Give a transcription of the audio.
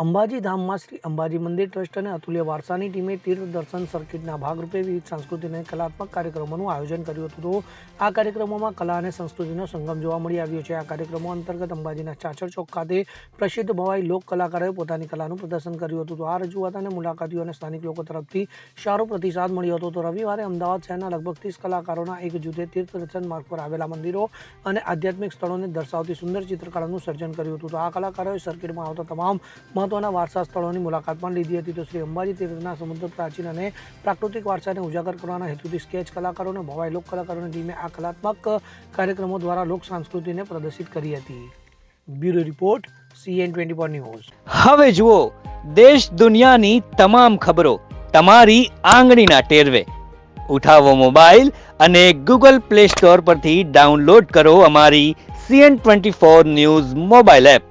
અંબાજી ધામમાં શ્રી અંબાજી મંદિર ટ્રસ્ટ અને અતુલ્ય વારસાની ટીમે તીર્થ દર્શન સર્કિટના ભાગરૂપે વિવિધ સાંસ્કૃતિક અને કલાત્મક કાર્યક્રમોનું આયોજન કર્યું હતું. તો આ કાર્યક્રમોમાં કલા અને સંસ્કૃતિનો સંગમ જોવા મળી આવ્યો છે. આ કાર્યક્રમો અંતર્ગત અંબાજીના ચાચર ચોક ખાતે પ્રસિદ્ધ ભવાઈ લોક કલાકારોએ પોતાની કલાનું પ્રદર્શન કર્યું હતું. તો આ રજૂઆત અને મુલાકાતીઓ અને સ્થાનિક લોકો તરફથી સારો પ્રતિસાદ મળ્યો હતો. તો રવિવારે અમદાવાદ શહેરના લગભગ 30 કલાકારોના એક જૂથે તીર્થ દર્શન માર્ગ પર આવેલા મંદિરો અને આધ્યાત્મિક સ્થળોને દર્શાવતી સુંદર ચિત્રકળાનું સર્જન કર્યું હતું. તો આ કલાકારોએ સર્કિટમાં આવતા તમામ મહત્વના વારસા સ્થળોની મુલાકાત પણ લીધી હતી. તો શ્રી અંબાજી તીર્થના સમૃદ્ધ પ્રાચીન અને પ્રાકૃતિક વારસાને ઉજાગર કરવાના હેતુથી સ્કેચ કલાકારો અને ભવાઈ લોક કલાકારોની ટીમે આ કલાત્મક કાર્યક્રમો દ્વારા લોક સંસ્કૃતિને પ્રદર્શિત કરી હતી. Bureau report CN24 news. હવે જુઓ દેશ દુનિયાની તમામ ખબરો તમારી આંગળીના ટેરવે. ઉઠાવો મોબાઈલ અને Google Play Store પરથી ડાઉનલોડ કરો અમારી CN24 ન્યૂઝ મોબાઈલ એપ.